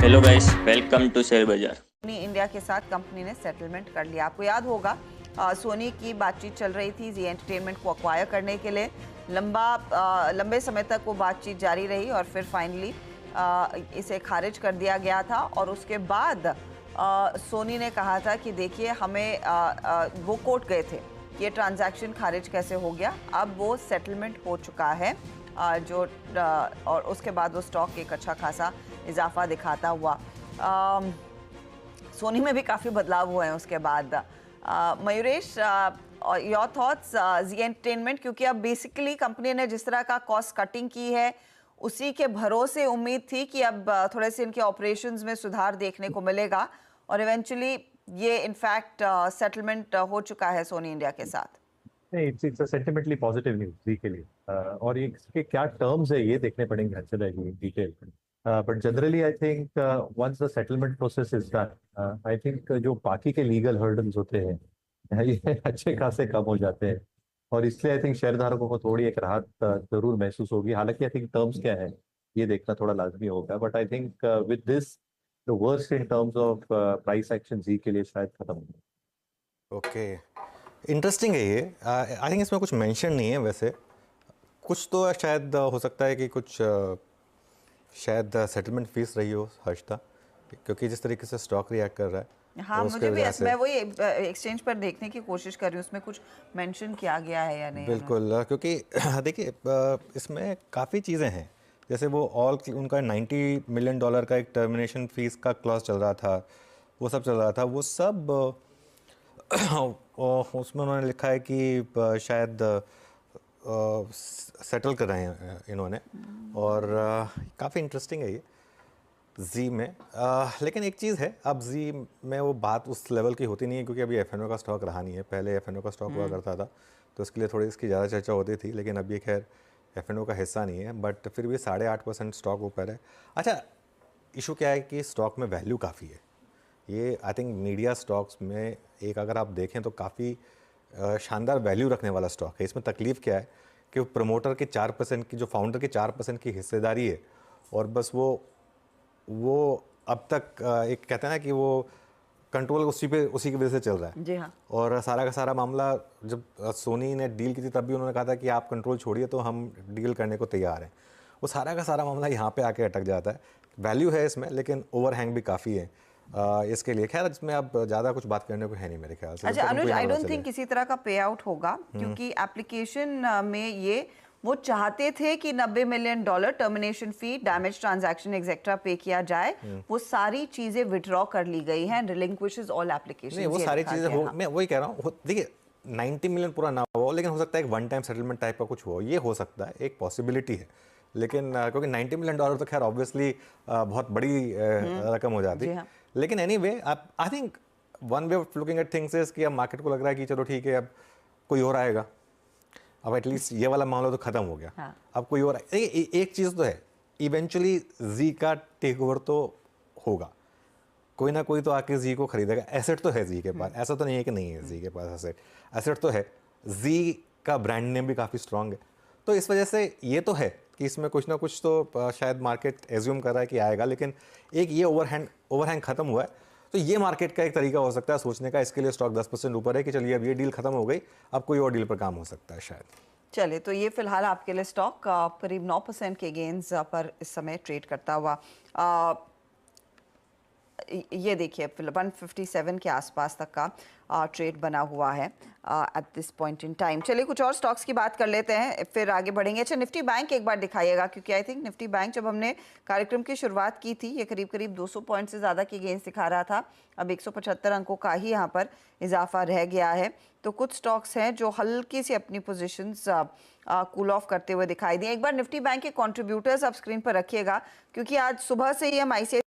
Hello guys, welcome to share बाजार। Sony India के साथ कंपनी ने सेटलमेंट कर लिया। आपको याद होगा सोनी की बातचीत चल रही थी जी एंटरटेनमेंट को अक्वायर करने के लिए। लंबे समय तक वो बातचीत जारी रही और फिर फाइनली इसे खारिज कर दिया गया था। और उसके बाद सोनी ने कहा था कि देखिए हमें वो कोर्ट गए थे कि ये ट्रांजैक्शन खारिज कैसे हो गया। अब वो सेटलमेंट हो चुका है और उसके बाद वो स्टॉक एक अच्छा खासा इजाफा दिखाता हुआ। सोनी में भी काफ़ी बदलाव हुए हैं उसके बाद। Mayuresh, your thoughts Zee entertainment, क्योंकि अब बेसिकली कंपनी ने जिस तरह का कॉस्ट कटिंग की है उसी के भरोसे उम्मीद थी कि अब थोड़े से इनके ऑपरेशंस में सुधार देखने को मिलेगा और इवेंचुअली ये इनफैक्ट सेटलमेंट हो चुका है सोनी इंडिया के साथ। नहीं, it's a sentimentally positive news Zee के लिए। और ये इसके क्या टर्म्स है ये देखने पड़ेंगे अच्छे रहेंगे detail. But generally I think once the settlement process is done, I think जो बाकी के लीगल हर्डल्स होते हैं ये अच्छे खासे कम हो जाते हैं। और इसलिए आई थिंक शेयर धारकों को थोड़ी एक राहत जरूर महसूस होगी। हालांकि आई थिंक टर्म्स क्या है ये देखना थोड़ा लाजमी होगा। But I think with this the worst in terms of price action Zee के लिए शायद खत्म हो। ओके, इंटरेस्टिंग है ये। आई थिंक इसमें कुछ मेंशन नहीं है वैसे। कुछ तो शायद हो सकता है कि कुछ शायद सेटलमेंट फीस रही हो हर्षता, क्योंकि जिस तरीके से स्टॉक रिएक्ट कर रहा है। हाँ, तो मुझे उसके भी वजह से मैं वही एक्सचेंज पर देखने की कोशिश कर रही हूँ उसमें कुछ मेंशन किया गया है या नहीं। बिल्कुल, क्योंकि देखिए इसमें काफ़ी चीज़ें हैं। जैसे वो उनका $90 मिलियन का एक टर्मिनेशन फीस का क्लॉज चल रहा था, वो सब चल रहा था। वो सब उसमें उन्होंने लिखा है कि शायद सेटल कर रहे हैं इन्होंने। और काफ़ी इंटरेस्टिंग है ये जी में। लेकिन एक चीज़ है, अब जी में वो बात उस लेवल की होती नहीं है, क्योंकि अभी एफ का स्टॉक रहा नहीं है। पहले एफ का स्टॉक हुआ करता था तो इसके लिए थोड़ी इसकी ज़्यादा चर्चा होती थी, लेकिन अभी खैर एफ का हिस्सा नहीं है। बट फिर भी 8.5% स्टॉक ऊपर है। अच्छा, इशू क्या है कि स्टॉक में वैल्यू काफ़ी है। ये आई थिंक मीडिया स्टॉक्स में एक अगर आप देखें तो काफ़ी शानदार वैल्यू रखने वाला स्टॉक है। इसमें तकलीफ़ क्या है कि प्रमोटर के 4% की, जो फाउंडर के 4% की हिस्सेदारी है, और बस वो अब तक एक कहते हैं ना कि वो कंट्रोल उसी की वजह से चल रहा है। जी हाँ। और सारा का सारा मामला जब सोनी ने डील की थी तब भी उन्होंने कहा था कि आप कंट्रोल छोड़िए तो हम डील करने को तैयार हैं। वो सारा का सारा मामला यहाँ पे आके अटक जाता है। वैल्यू है इसमें, लेकिन ओवरहैंग भी काफ़ी है इसके लिए। खैर इसमें अब ज़्यादा कुछ बात करने को है नहीं मेरे ख्याल से। अच्छा अनुज, आई डोंट थिंक किसी तरह का पे आउट होगा, क्योंकि एप्लीकेशन में ये वो चाहते थे कि $90 मिलियन टर्मिनेशन फी, डैमेज ट्रांजैक्शन एक्सेट्रा पे किया जाए। वो सारी चीजें विड्रॉ कर ली गई हैं, रिलिंक्विशेस ऑल एप्लीकेशन। नहीं, वो सारी चीज़ें हो, मैं वही कह रहा हूँ। देखिए 90 मिलियन पूरा ना हो, लेकिन हो सकता है एक वन टाइम सेटलमेंट टाइप का कुछ हो, ये हो सकता है, एक पॉसिबिलिटी है। लेकिन क्योंकि $90 मिलियन तो खैर ऑब्वियसली बहुत बड़ी रकम हो जाती है। लेकिन anyway I think one way of looking at things is कि अब मार्केट को लग रहा है कि चलो ठीक है, अब कोई और आएगा। अब एटलीस्ट ये वाला मामला तो खत्म हो गया। हाँ। अब कोई और एक चीज़ तो है, इवेंचुअली जी का टेक ओवर तो होगा। कोई ना कोई तो आके जी को खरीदेगा। एसेट तो है जी के पास, ऐसा तो नहीं है कि नहीं है जी के पास एसेट तो है। जी का ब्रांड नेम भी काफ़ी स्ट्रांग है। तो इस वजह से ये तो है कि इसमें कुछ ना कुछ तो शायद मार्केट एज्यूम कर रहा है कि आएगा। लेकिन एक ये ओवरहैंग खत्म हुआ है, तो ये मार्केट का एक तरीका हो सकता है सोचने का। इसके लिए स्टॉक 10% ऊपर है कि चलिए अब ये डील खत्म हो गई, अब कोई और डील पर काम हो सकता है शायद। चले, तो ये फिलहाल आपके लिए स्टॉक करीब 9% के गेन्स पर इस समय ट्रेड करता हुआ। ये देखिए 157 के आसपास तक का ट्रेड बना हुआ है at this point in time. चलिए कुछ और स्टॉक्स की बात कर लेते हैं, फिर आगे बढ़ेंगे। अच्छा, निफ्टी बैंक एक बार दिखाइएगा, क्योंकि आई थिंक निफ्टी बैंक जब हमने कार्यक्रम की शुरुआत की थी ये करीब करीब 200 पॉइंट से ज़्यादा की गेंस दिखा रहा था। अब 175 अंकों का ही यहाँ पर इजाफा रह गया है। तो कुछ स्टॉक्स हैं जो हल्की सी अपनी पोजिशंस कूल ऑफ करते हुए दिखाई दिए। एक बार निफ्टी बैंक के कॉन्ट्रीब्यूटर्स आप स्क्रीन पर रखिएगा, क्योंकि आज सुबह से ही हम ICICI